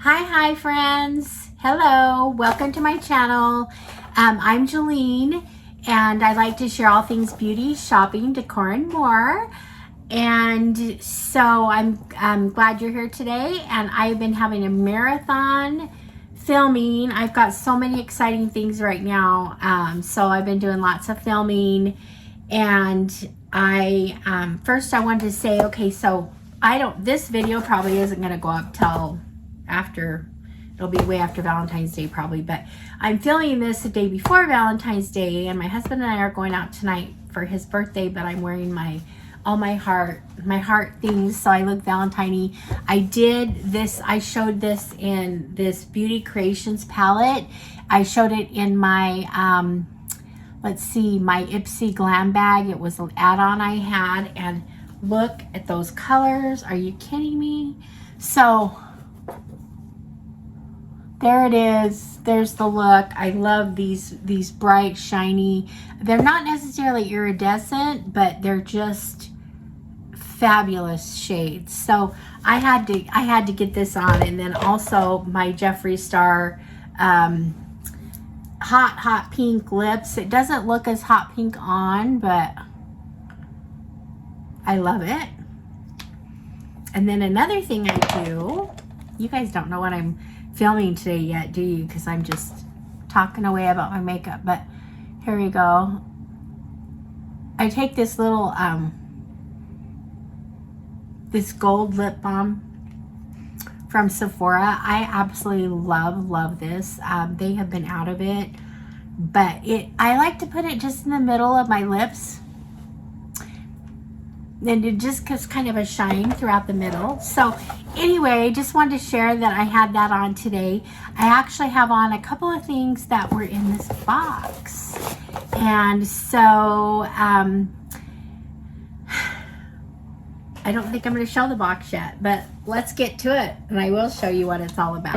Hi friends. Hello, welcome to my channel. I'm Jolene and I like to share all things beauty, shopping, decor, and more. And so I'm glad you're here today, and I've been having a marathon filming. I've got so many exciting things right now. So I've been doing lots of filming, and first I wanted to say, okay, so this video probably isn't going to go up till after, it'll be way after Valentine's Day probably, but I'm filming this the day before Valentine's Day, and my husband and I are going out tonight for his birthday, but I'm wearing all my heart things, so I look Valentine-y. I showed this in this Beauty Creations palette. I showed it in my let's see, my Ipsy glam bag. It was an add-on I had, and look at those colors. Are you kidding me? So there it is. There's the look. I love these bright, shiny. They're not necessarily iridescent, but they're just fabulous shades. So I had to get this on, and then also my Jeffree Star hot pink lips. It doesn't look as hot pink on, but I love it. And then another thing I do, you guys don't know what I'm filming today yet, do you? Because I'm just talking away about my makeup, but here we go. I take this little this gold lip balm from Sephora. I absolutely love this. They have been out of it, but I like to put it just in the middle of my lips, and it just gives kind of a shine throughout the middle. So anyway, just wanted to share that I had that on today. I actually have on a couple of things that were in this box, and so I don't think I'm going to show the box yet, but let's get to it, and I will show you what it's all about.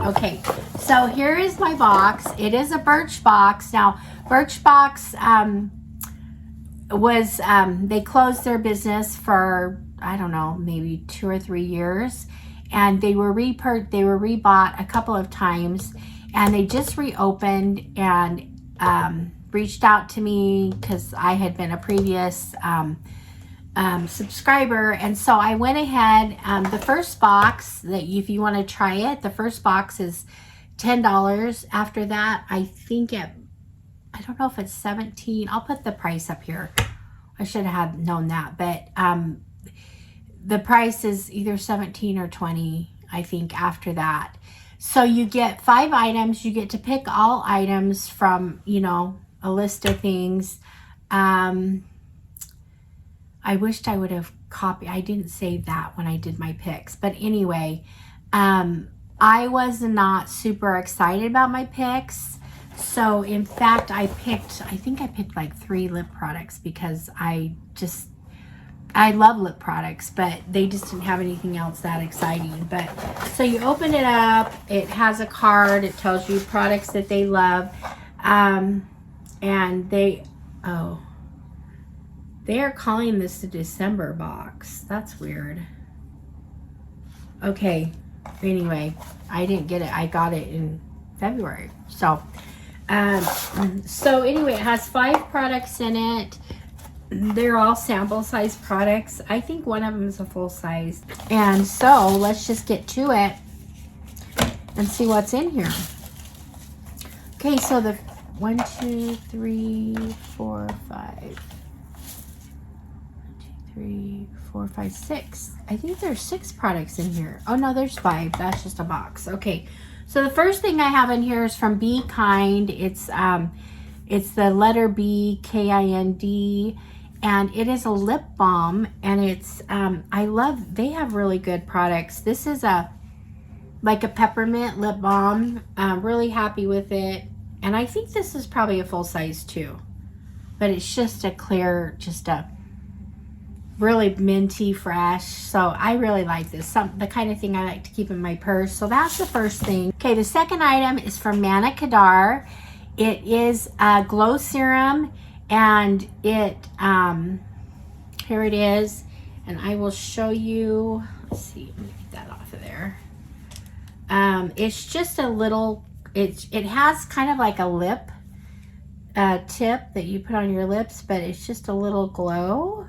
Okay, so here is my box. It is a Birchbox. Now, Birchbox they closed their business for, I don't know, maybe 2 or 3 years, and they were rebought a couple of times, and they just reopened, and reached out to me because I had been a previous subscriber, and so I went ahead. The first box, if you want to try it, the first box is $10. After that, I don't know if it's $17. I'll put the price up here. I should have known that, but the price is either $17 or $20, I think, after that. So you get 5 items. You get to pick all items from, a list of things. I wished I would have copied. I didn't save that when I did my picks. But anyway, I was not super excited about my picks. So in fact, I think I picked like 3 lip products because I love lip products, but they just didn't have anything else that exciting. But so you open it up, it has a card, it tells you products that they love. And they are calling this the December box. That's weird. Okay, anyway, I didn't get it. I got it in February. So anyway, it has 5 products in it. They're all sample size products. I think one of them is a full size. And so let's just get to it and see what's in here. Okay, so the 1, 2, 3, 4, 5. 1, 2, 3, 4, 5, 6. I think there's 6 products in here. Oh no, there's 5. That's just a box. Okay, so the first thing I have in here is from Be Kind. It's the letter B, Kind, and it is a lip balm, and it's they have really good products. This is like a peppermint lip balm. Really happy with it. And I think this is probably a full size too, but it's just a clear, just a really minty, fresh. So I really like this, the kind of thing I like to keep in my purse. So that's the first thing. Okay, the second item is from Manna Kadar. It is a glow serum, and here it is. And I will show you, let's see, let me get that off of there. It's just a little, it has kind of like a lip tip that you put on your lips, but it's just a little glow.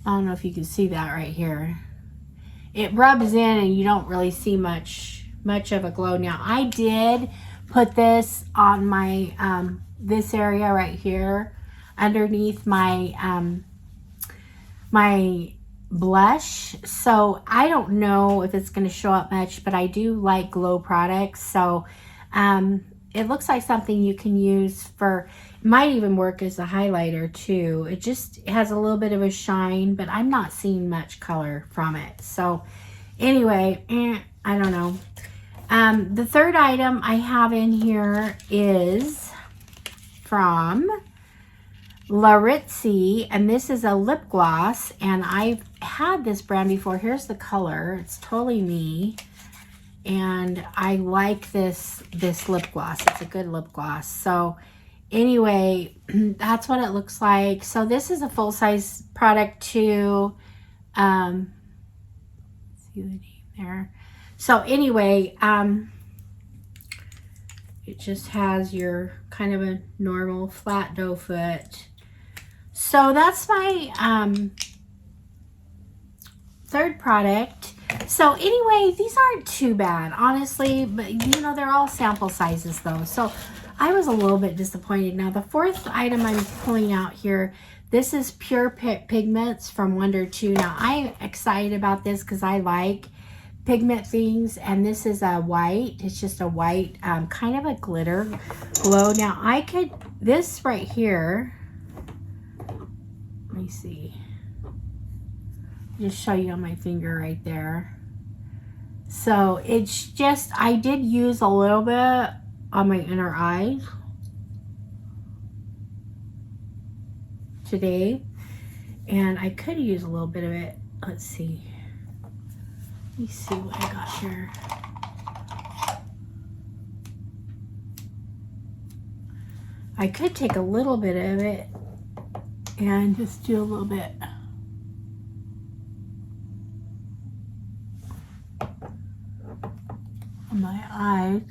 I don't know if you can see that right here. It rubs in and you don't really see much of a glow. Now I did put this on my this area right here underneath my my blush, so I don't know if it's going to show up much, but I do like glow products, so it looks like something you can use for, it might even work as a highlighter too. It just has a little bit of a shine, but I'm not seeing much color from it. So anyway, I don't know. The third item I have in here is from Ipsy, and this is a lip gloss, and I've had this brand before. Here's the color. It's totally me. And I like this lip gloss. It's a good lip gloss. So anyway, that's what it looks like. So this is a full-size product too. See the name there. So anyway, it just has your kind of a normal flat doe foot. So that's my third product. So anyway, these aren't too bad, honestly, but you know, they're all sample sizes though. So I was a little bit disappointed. Now the fourth item I'm pulling out here, this is Pure Pigments from Wonder 2. Now I'm excited about this because I like pigment things, and this is a white. It's just a white, kind of a glitter glow. Now I could, this right here, let me see. Just show you on my finger right there. So it's just, I did use a little bit on my inner eye today, and I could use a little bit of it. Let's see. Let me see what I got here. I could take a little bit of it and just do a little bit. On my eyes.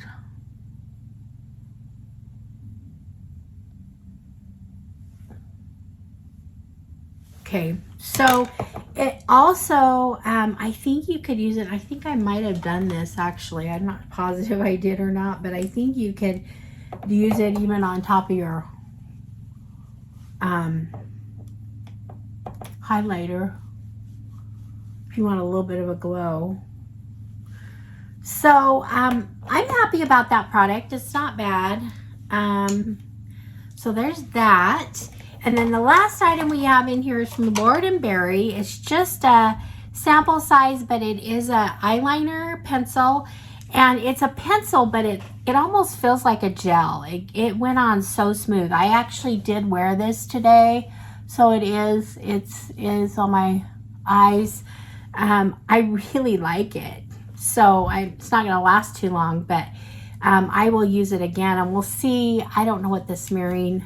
Okay, so it also, I think you could use it. I think I might have done this actually. I'm not positive I did or not, but I think you could use it even on top of your highlighter if you want a little bit of a glow. So I'm happy about that product. It's not bad. So there's that. And then the last item we have in here is from Lord & Berry. It's just a sample size, but it is a eyeliner pencil. And it's a pencil, but it almost feels like a gel. It went on so smooth. I actually did wear this today. So it is on my eyes. I really like it. So it's not going to last too long, but I will use it again, and we'll see. I don't know what the smearing,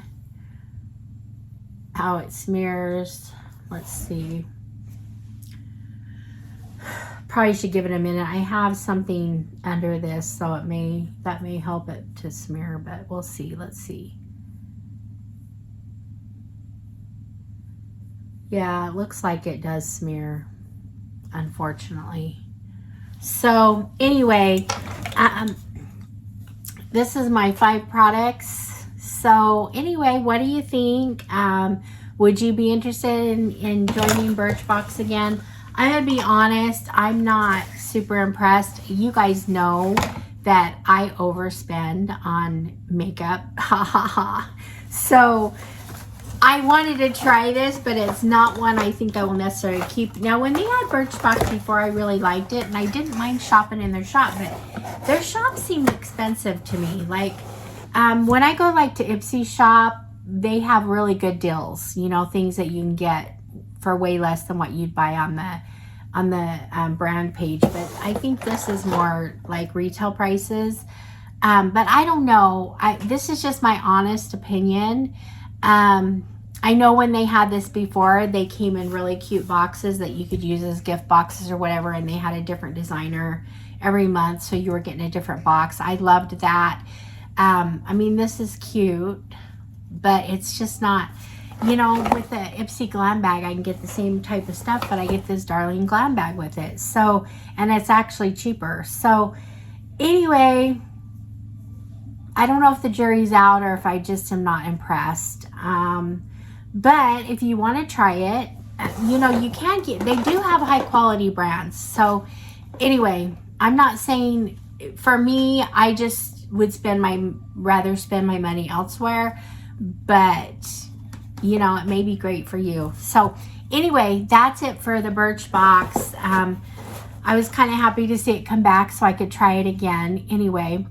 how it smears. Let's see. Probably should give it a minute. I have something under this, so that may help it to smear, but we'll see. Let's see. Yeah, it looks like it does smear, unfortunately. So anyway, this is my 5 products. So anyway, what do you think? Would you be interested in joining Birchbox again? I'm gonna be honest, I'm not super impressed. You guys know that I overspend on makeup. So I wanted to try this, but it's not one I think I will necessarily keep. Now, when they had Birchbox before, I really liked it, and I didn't mind shopping in their shop, but their shop seemed expensive to me. Like, when I go like to Ipsy shop, they have really good deals, you know, things that you can get for way less than what you'd buy on the brand page. But I think this is more like retail prices. But I don't know. This is just my honest opinion. I know when they had this before, they came in really cute boxes that you could use as gift boxes or whatever, and they had a different designer every month, so you were getting a different box. I loved that. I mean, this is cute, but it's just not, you know, with the Ipsy glam bag, I can get the same type of stuff, but I get this darling glam bag with it. So, and it's actually cheaper. So anyway, I don't know if the jury's out or if I just am not impressed. But if you want to try it, you know, you can get, they do have high quality brands. So anyway, I'm not saying, for me, I just would rather spend my money elsewhere, but you know, it may be great for you. So anyway, that's it for the Birchbox. I was kind of happy to see it come back so I could try it again anyway.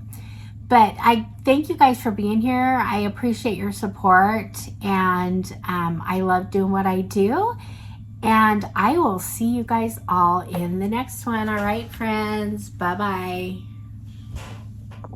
But I thank you guys for being here. I appreciate your support, and I love doing what I do. And I will see you guys all in the next one. All right, friends. Bye-bye.